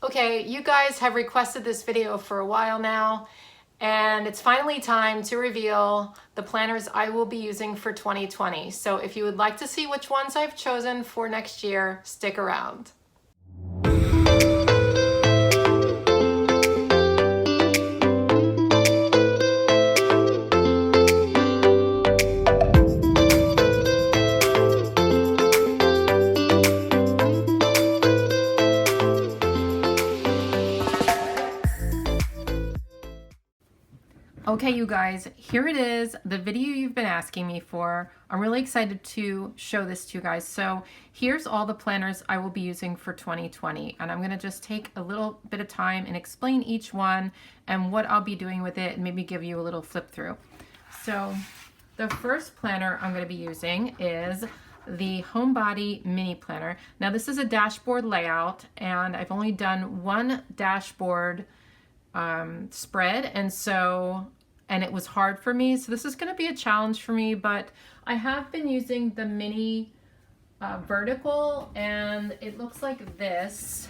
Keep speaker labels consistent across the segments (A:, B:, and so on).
A: Okay, you guys have requested this video for a while now, and it's finally time to reveal the planners I will be using for 2020. So if you would like to see which ones I've chosen for next year, stick around. Okay, you guys, here it is, the video you've been asking me for. I'm really excited to show this to you guys. So here's all the planners I will be using for 2020, and I'm gonna just take a little bit of time and explain each one and what I'll be doing with it and maybe give you a little flip through. So the first planner I'm gonna be using is the Homebody Mini Planner. Now this is a dashboard layout, and I've only done one dashboard spread, and it was hard for me, so this is going to be a challenge for me, but I have been using the mini vertical, and it looks like this.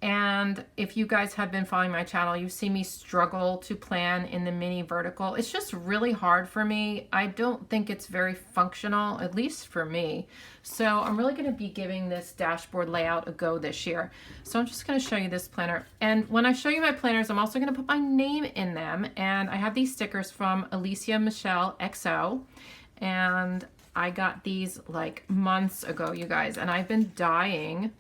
A: And if you guys have been following my channel, you see me struggle to plan in the mini vertical. It's just really hard for me. I don't think it's very functional, at least for me. So I'm really going to be giving this dashboard layout a go this year. So I'm just going to show you this planner. And when I show you my planners, I'm also going to put my name in them. And I have these stickers from Alicia Michelle XO. And I got these like months ago, you guys. And I've been dying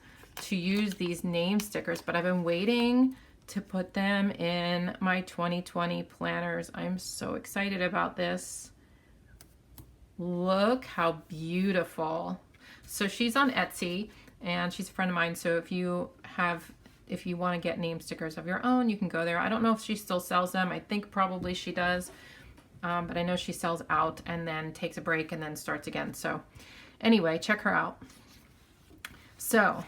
A: to use these name stickers, but I've been waiting to put them in my 2020 planners. I'm so excited about this. Look how beautiful. So she's on Etsy, and she's a friend of mine, so if you want to get name stickers of your own, you can go there. I don't know if she still sells them. I think probably she does, but I know she sells out and then takes a break and then starts again. So anyway, check her out. So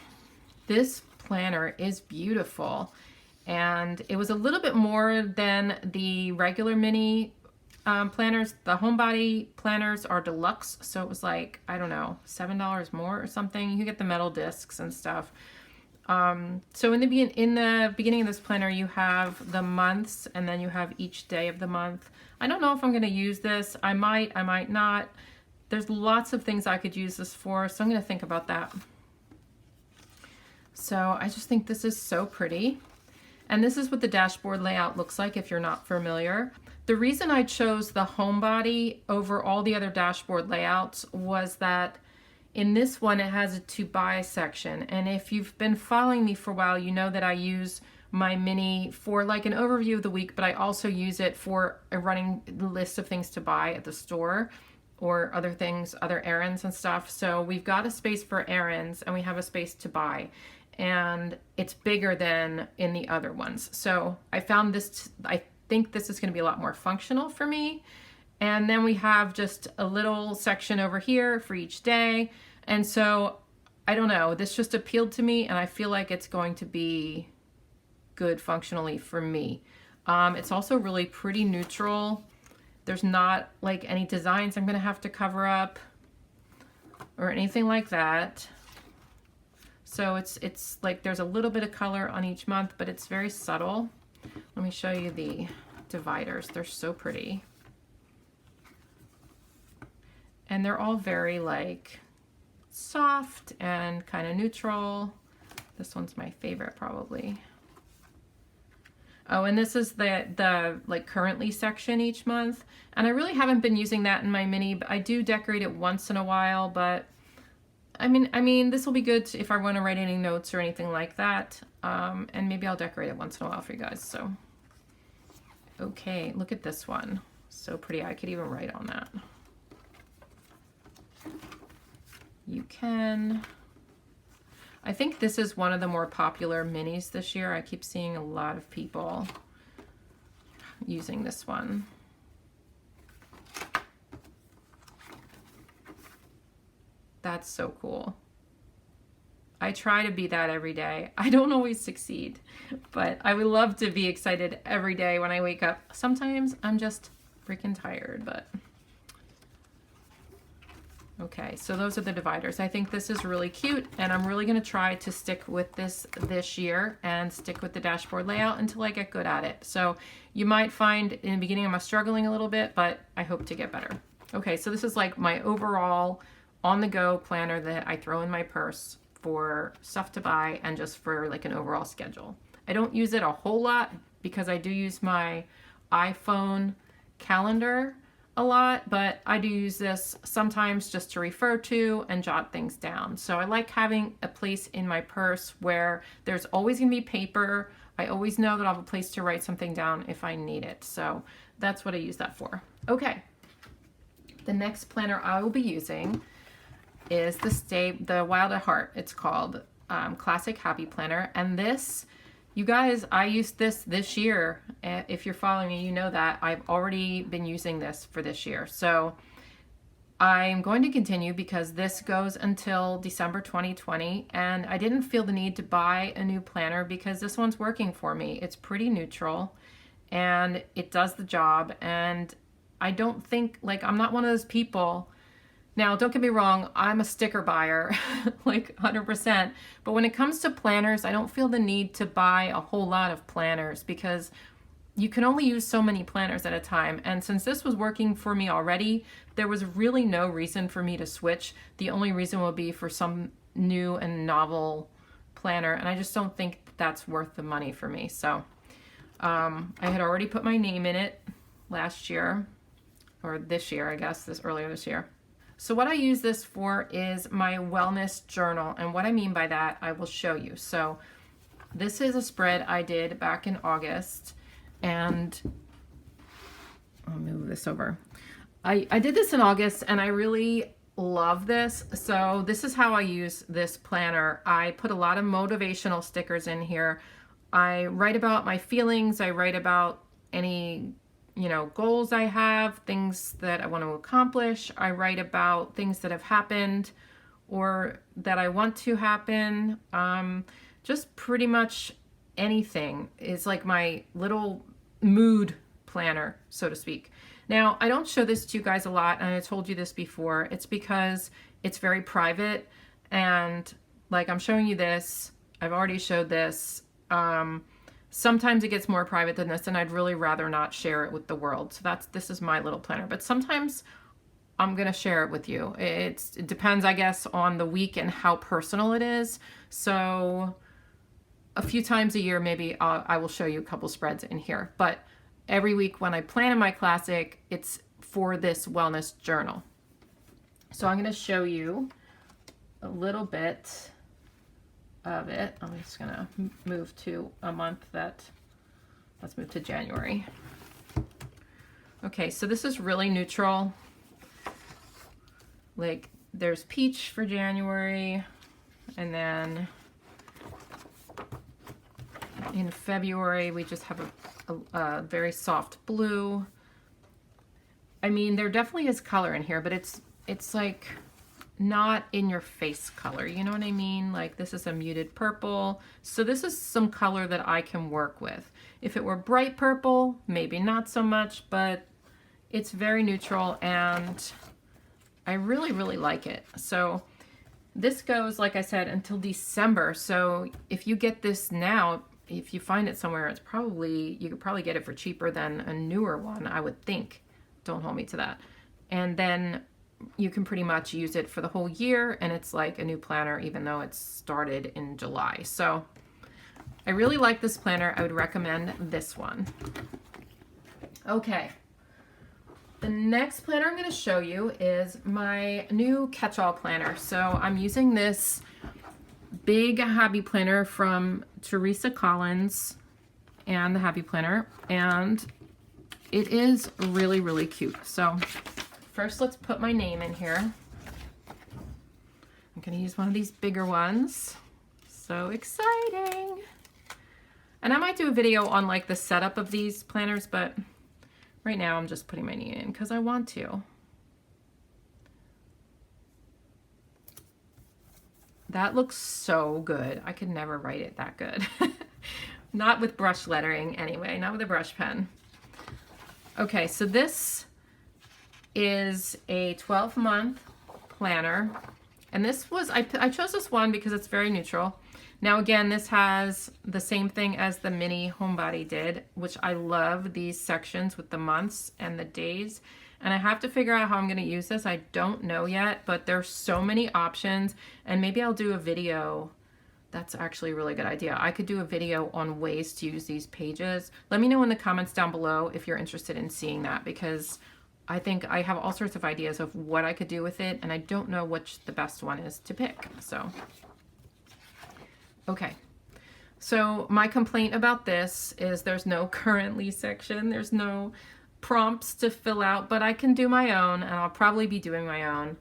A: this planner is beautiful, and it was a little bit more than the regular mini planners. The Homebody planners are deluxe, so it was like, I don't know, $7 more or something. You get the metal discs and stuff. So in the beginning of this planner, you have the months, and then you have each day of the month. I don't know if I'm going to use this. I might not. There's lots of things I could use this for, so I'm going to think about that. So I just think this is so pretty. And this is what the dashboard layout looks like if you're not familiar. The reason I chose the Homebody over all the other dashboard layouts was that in this one, it has a to buy section. And if you've been following me for a while, you know that I use my mini for like an overview of the week, but I also use it for a running list of things to buy at the store or other things, other errands and stuff. So we've got a space for errands and we have a space to buy. And it's bigger than in the other ones. So I found this, I think this is going to be a lot more functional for me. And then we have just a little section over here for each day. And so I don't know, this just appealed to me, and I feel like it's going to be good functionally for me. It's also really pretty neutral. There's not like any designs I'm going to have to cover up or anything like that. So it's like there's a little bit of color on each month, but it's very subtle. Let me show you the dividers. They're so pretty. And they're all very like soft and kind of neutral. This one's my favorite probably. Oh, and this is the like currently section each month. And I really haven't been using that in my mini, but I do decorate it once in a while, but I mean, this will be good if I want to write any notes or anything like that. And maybe I'll decorate it once in a while for you guys. So, okay, look at this one. So pretty. I could even write on that. You can. I think this is one of the more popular minis this year. I keep seeing a lot of people using this one. That's so cool. I try to be that every day. I don't always succeed, but I would love to be excited every day when I wake up. Sometimes I'm just freaking tired, but Okay, so those are the dividers. I think this is really cute, and I'm really gonna try to stick with this year and stick with the dashboard layout until I get good at it. So you might find in the beginning I'm struggling a little bit, but I hope to get better. Okay, so this is like my overall on-the-go planner that I throw in my purse for stuff to buy and just for like an overall schedule. I don't use it a whole lot because I do use my iPhone calendar a lot, but I do use this sometimes just to refer to and jot things down. So I like having a place in my purse where there's always gonna be paper. I always know that I'll have a place to write something down if I need it. So that's what I use that for. Okay, the next planner I will be using is the Wild at Heart. It's called Classic Happy Planner, and this, you guys, I used this year. If you're following me, you know that I've already been using this for this year. So I'm going to continue because this goes until December 2020, and I didn't feel the need to buy a new planner because this one's working for me. It's pretty neutral and it does the job, and I don't think, like, I'm not one of those people. Now, don't get me wrong, I'm a sticker buyer, like 100%. But when it comes to planners, I don't feel the need to buy a whole lot of planners because you can only use so many planners at a time. And since this was working for me already, there was really no reason for me to switch. The only reason will be for some new and novel planner. And I just don't think that's worth the money for me. So I had already put my name in it last year, or this year, I guess, earlier this year. So what I use this for is my wellness journal. And what I mean by that, I will show you. So this is a spread I did back in August, and I'll move this over. I did this in August and I really love this. So this is how I use this planner. I put a lot of motivational stickers in here. I write about my feelings. I write about any goals I have, things that I want to accomplish. I write about things that have happened or that I want to happen. Just pretty much anything is like my little mood planner, so to speak. Now, I don't show this to you guys a lot, and I told you this before. It's because it's very private, and like I'm showing you this, I've already showed this. Sometimes it gets more private than this, and I'd really rather not share it with the world. So this is my little planner, but sometimes I'm gonna share it with you. It depends, I guess, on the week and how personal it is. So a few times a year, maybe I will show you a couple spreads in here, but every week when I plan in my classic, it's for this wellness journal. So I'm gonna show you a little bit of it. I'm just gonna move to a month let's move to January. Okay, so this is really neutral. Like there's peach for January, and then in February we just have a very soft blue. I mean, there definitely is color in here, but it's like not in your face color, you know what I mean? Like this is a muted purple. So this is some color that I can work with. If it were bright purple, maybe not so much, but it's very neutral and I really, really like it. So this goes, like I said, until December. So if you get this now, if you find it somewhere, you could probably get it for cheaper than a newer one, I would think. Don't hold me to that. And then you can pretty much use it for the whole year, and it's like a new planner even though it started in July. So I really like this planner. I would recommend this one. Okay, the next planner I'm going to show you is my new catch-all planner. So I'm using this big Happy Planner from Teresa Collins and the Happy Planner, and it is really, really cute. So first, let's put my name in here. I'm going to use one of these bigger ones. So exciting. And I might do a video on like the setup of these planners, but right now I'm just putting my name in because I want to. That looks so good. I could never write it that good. Not with brush lettering anyway, not with a brush pen. Okay, so this is a 12-month planner. And this was, I chose this one because it's very neutral. Now again, this has the same thing as the mini homebody did, which I love these sections with the months and the days. And I have to figure out how I'm going to use this. I don't know yet, but there's so many options, and maybe I'll do a video. That's actually a really good idea. I could do a video on ways to use these pages. Let me know in the comments down below if you're interested in seeing that, because I think I have all sorts of ideas of what I could do with it, and I don't know which the best one is to pick. So, okay. So my complaint about this is there's no currently section. There's no prompts to fill out, but I can do my own, and I'll probably be doing my own.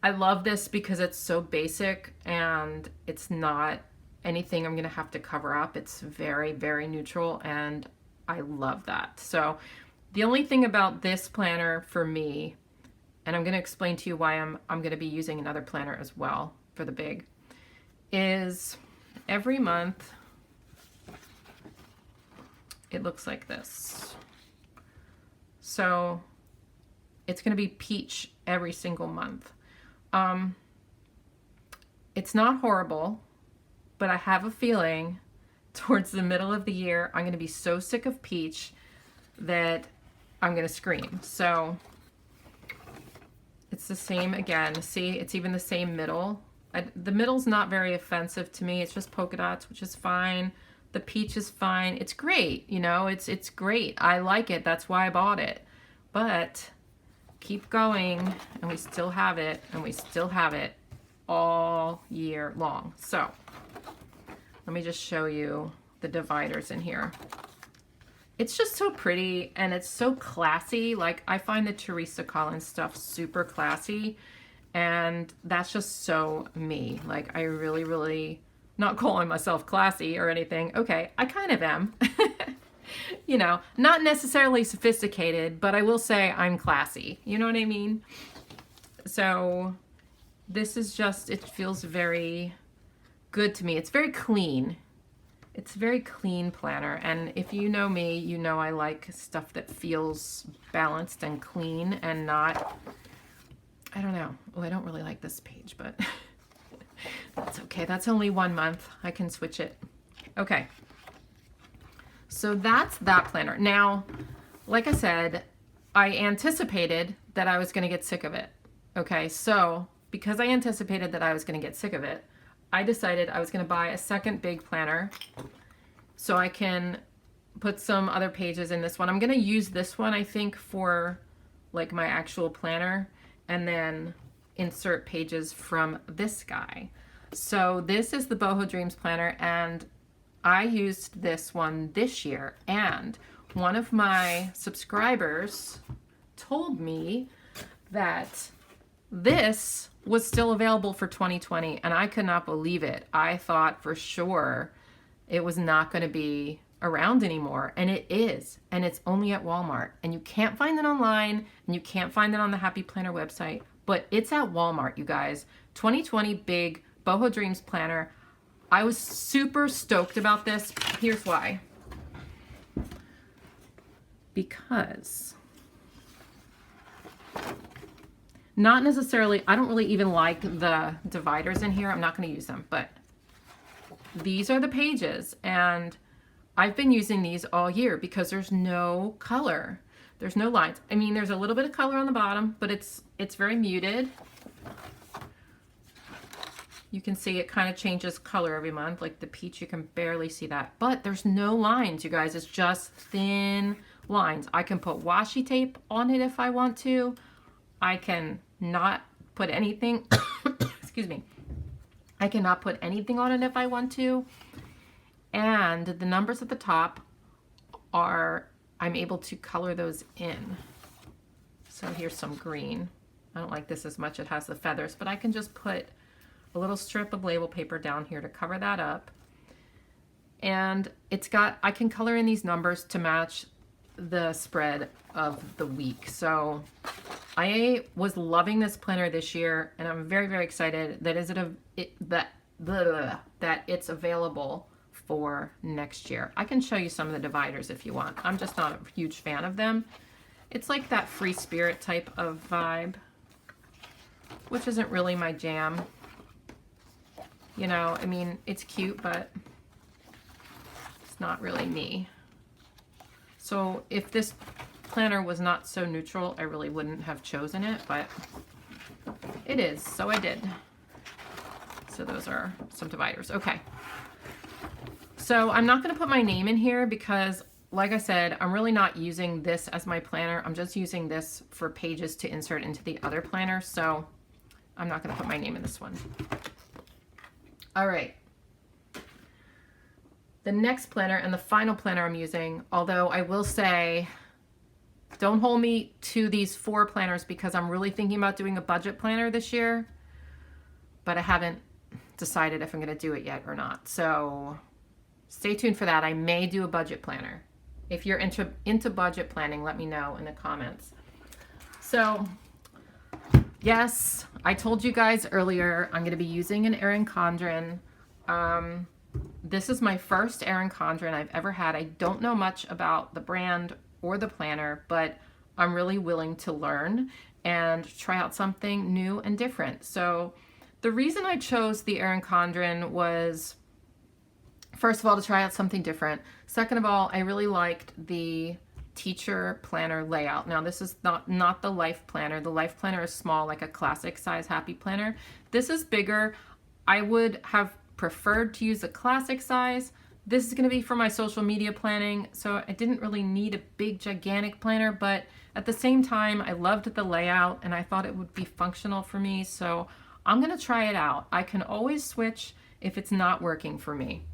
A: I love this because it's so basic and it's not anything I'm gonna have to cover up. It's very, very neutral, and I love that. So the only thing about this planner for me, and I'm gonna explain to you why I'm gonna be using another planner as well for the big, is every month it looks like this. So it's going to be peach every single month. It's not horrible, but I have a feeling towards the middle of the year, I'm going to be so sick of peach that I'm going to scream. So it's the same again. See, it's even the same middle. The middle's not very offensive to me. It's just polka dots, which is fine. The peach is fine. It's great, you know, it's great. I like it. That's why I bought it. But keep going, and we still have it, and we still have it all year long. So let me just show you the dividers in here. It's just so pretty, and it's so classy. Like, I find the Teresa Collins stuff super classy, and that's just so me. Like, I really, really, not calling myself classy or anything. Okay, I kind of am. You know, not necessarily sophisticated, but I will say I'm classy. You know what I mean? So this is just, it feels very good to me. It's very clean. It's a very clean planner. And if you know me, you know I like stuff that feels balanced and clean and not, I don't know. Oh, I don't really like this page, but that's okay. That's only 1 month. I can switch it. Okay. So that's that planner. Now, like I said, I anticipated that I was going to get sick of it. Okay, so because I anticipated that I was going to get sick of it, I decided I was going to buy a second big planner so I can put some other pages in this one. I'm going to use this one, I think, for like my actual planner, and then insert pages from this guy. So this is the Boho Dreams planner, and I used this one this year, and one of my subscribers told me that this was still available for 2020, and I could not believe it. I thought for sure it was not going to be around anymore, and it is, and it's only at Walmart, and you can't find it online, and you can't find it on the Happy Planner website, but it's at Walmart, you guys. 2020 big Boho Dreams planner. I was super stoked about this. Here's why. Because not necessarily, I don't really even like the dividers in here. I'm not going to use them, but these are the pages, and I've been using these all year because there's no color. There's no lines. I mean, there's a little bit of color on the bottom, but it's very muted. You can see it kind of changes color every month. Like the peach, you can barely see that. But there's no lines, you guys. It's just thin lines. I can put washi tape on it if I want to. I can not put anything, excuse me. I cannot put anything on it if I want to. And the numbers at the top are, I'm able to color those in. So here's some green. I don't like this as much. It has the feathers, but I can just put a little strip of label paper down here to cover that up. And it's got, I can color in these numbers to match the spread of the week. So I was loving this planner this year, and I'm very, very excited that it's available for next year. I can show you some of the dividers if you want. I'm just not a huge fan of them. It's like that free spirit type of vibe. which isn't really my jam. You know, I mean, it's cute, but it's not really me. So if this planner was not so neutral, I really wouldn't have chosen it, but it is, so I did. So those are some dividers. Okay. So I'm not going to put my name in here because, like I said, I'm really not using this as my planner. I'm just using this for pages to insert into the other planner. So I'm not going to put my name in this one. All right. The next planner and the final planner I'm using, although I will say, don't hold me to these 4 planners because I'm really thinking about doing a budget planner this year, but I haven't decided if I'm going to do it yet or not. So stay tuned for that. I may do a budget planner. If you're into budget planning, let me know in the comments. So yes, I told you guys earlier, I'm going to be using an Erin Condren. This is my first Erin Condren I've ever had. I don't know much about the brand or the planner, but I'm really willing to learn and try out something new and different. So the reason I chose the Erin Condren was, first of all, to try out something different. Second of all, I really liked the teacher planner layout. Now this is not the life planner. The life planner is small, like a classic size happy planner. This is bigger. I would have preferred to use a classic size. This is going to be for my social media planning, so I didn't really need a big gigantic planner, but at the same time I loved the layout and I thought it would be functional for me, so I'm going to try it out. I can always switch if it's not working for me,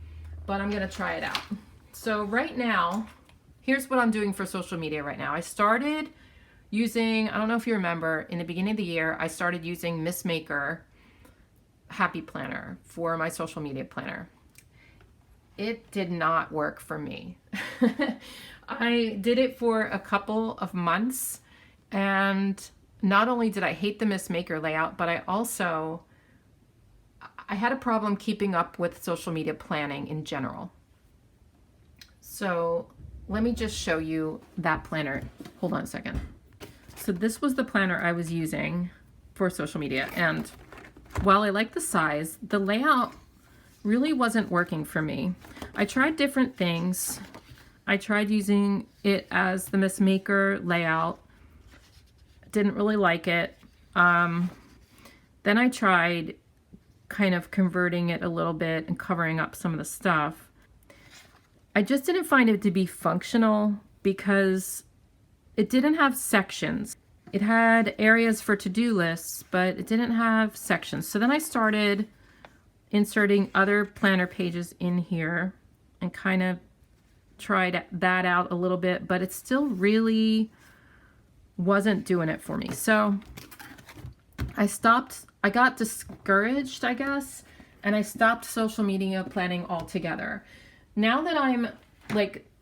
A: but I'm going to try it out. So right now, here's what I'm doing for social media right now. I started using, I don't know if you remember, in the beginning of the year, I started using Miss Maker Happy Planner for my social media planner. It did not work for me. I did it for a couple of months, and not only did I hate the Miss Maker layout, but I had a problem keeping up with social media planning in general. So let me just show you that planner. Hold on a second. So this was the planner I was using for social media, and while I like the size, the layout really wasn't working for me. I tried different things. I tried using it as the Miss Maker layout. Didn't really like it. Then I tried kind of converting it a little bit and covering up some of the stuff. I just didn't find it to be functional because it didn't have sections. It had areas for to-do lists, but it didn't have sections. So then I started inserting other planner pages in here and kind of tried that out a little bit, but it still really wasn't doing it for me. So I got discouraged, I guess, and I stopped social media planning altogether. Now that I'm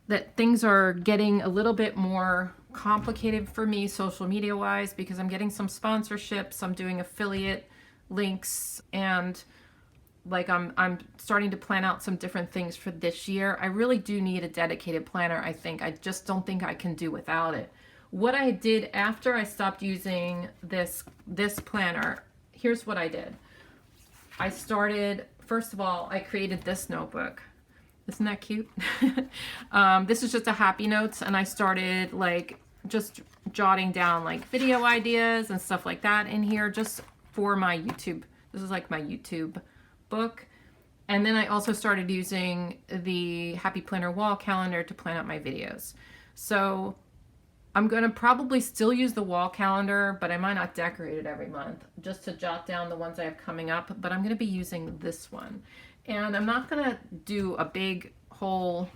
A: that things are getting a little bit more complicated for me social media wise, because I'm getting some sponsorships, I'm doing affiliate links, and I'm starting to plan out some different things for this year. I really do need a dedicated planner, I think. I just don't think I can do without it. What I did after I stopped using this planner, here's what I did. I started, first of all, I created this notebook. Isn't that cute? This is just a happy notes, and I started just jotting down video ideas and stuff like that in here just for my YouTube. This is like my YouTube book. And then I also started using the Happy Planner wall calendar to plan out my videos. So I'm going to probably still use the wall calendar, but I might not decorate it every month, just to jot down the ones I have coming up. But I'm going to be using this one. And I'm not going to do a big whole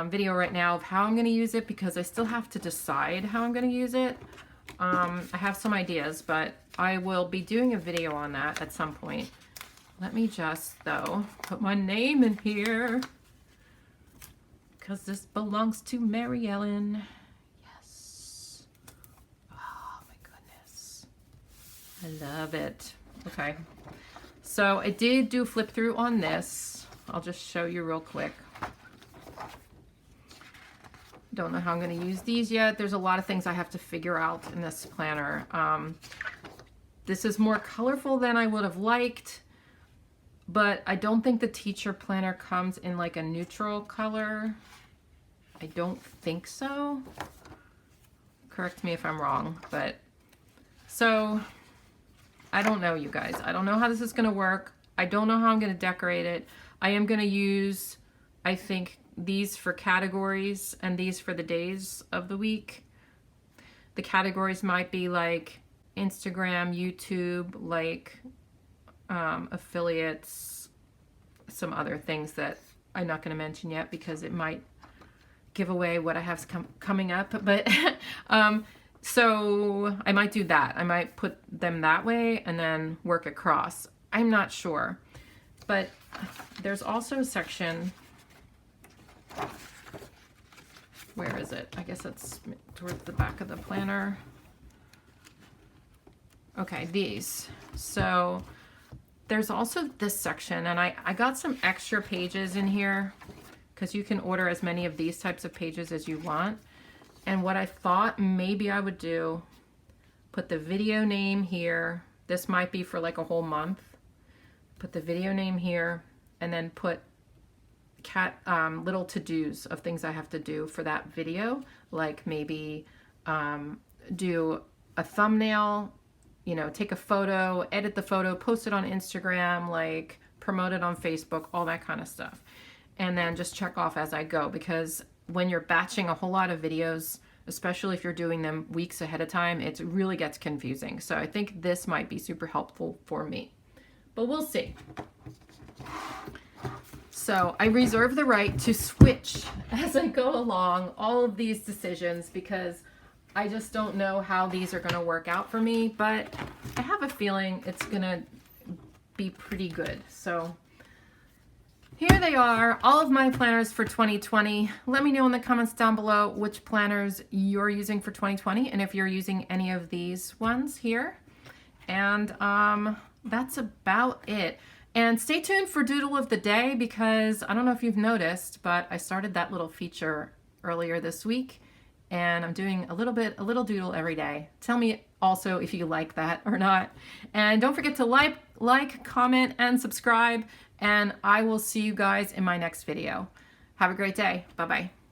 A: video right now of how I'm going to use it, because I still have to decide how I'm going to use it. I have some ideas, but I will be doing a video on that at some point. Let me just, though, put my name in here, because this belongs to Mary Ellen. Yes. Oh, my goodness. I love it. Okay. So I did do a flip through on this. I'll just show you real quick. Don't know how I'm going to use these yet. There's a lot of things I have to figure out in this planner. This is more colorful than I would have liked, but I don't think the teacher planner comes in like a neutral color. I don't think so. Correct me if I'm wrong, but so I don't know, you guys. I don't know how this is going to work. I don't know how I'm going to decorate it. I am going to use, I think, these for categories and these for the days of the week. The categories might be like Instagram, YouTube, like affiliates, some other things that I'm not going to mention yet because it might give away what I have coming up. But so I might do that. I might put them that way and then work across. I'm not sure. But there's also a section, where is it? I guess it's towards the back of the planner. Okay, these. So there's also this section, and I got some extra pages in here because you can order as many of these types of pages as you want. And what I thought maybe I would do, put the video name here. This might be for like a whole month. Put the video name here, and then put little to-dos of things I have to do for that video, like maybe do a thumbnail, you know, take a photo, edit the photo, post it on Instagram, like promote it on Facebook, all that kind of stuff. And then just check off as I go, because when you're batching a whole lot of videos, especially if you're doing them weeks ahead of time, it really gets confusing. So I think this might be super helpful for me, but we'll see. So I reserve the right to switch as I go along all of these decisions because I just don't know how these are going to work out for me, but I have a feeling it's going to be pretty good. So here they are, all of my planners for 2020. Let me know in the comments down below which planners you're using for 2020 and if you're using any of these ones here. And that's about it. And stay tuned for Doodle of the Day because I don't know if you've noticed, but I started that little feature earlier this week and I'm doing a little doodle every day. Tell me also if you like that or not. And don't forget to like, comment, and subscribe. And I will see you guys in my next video. Have a great day. Bye-bye.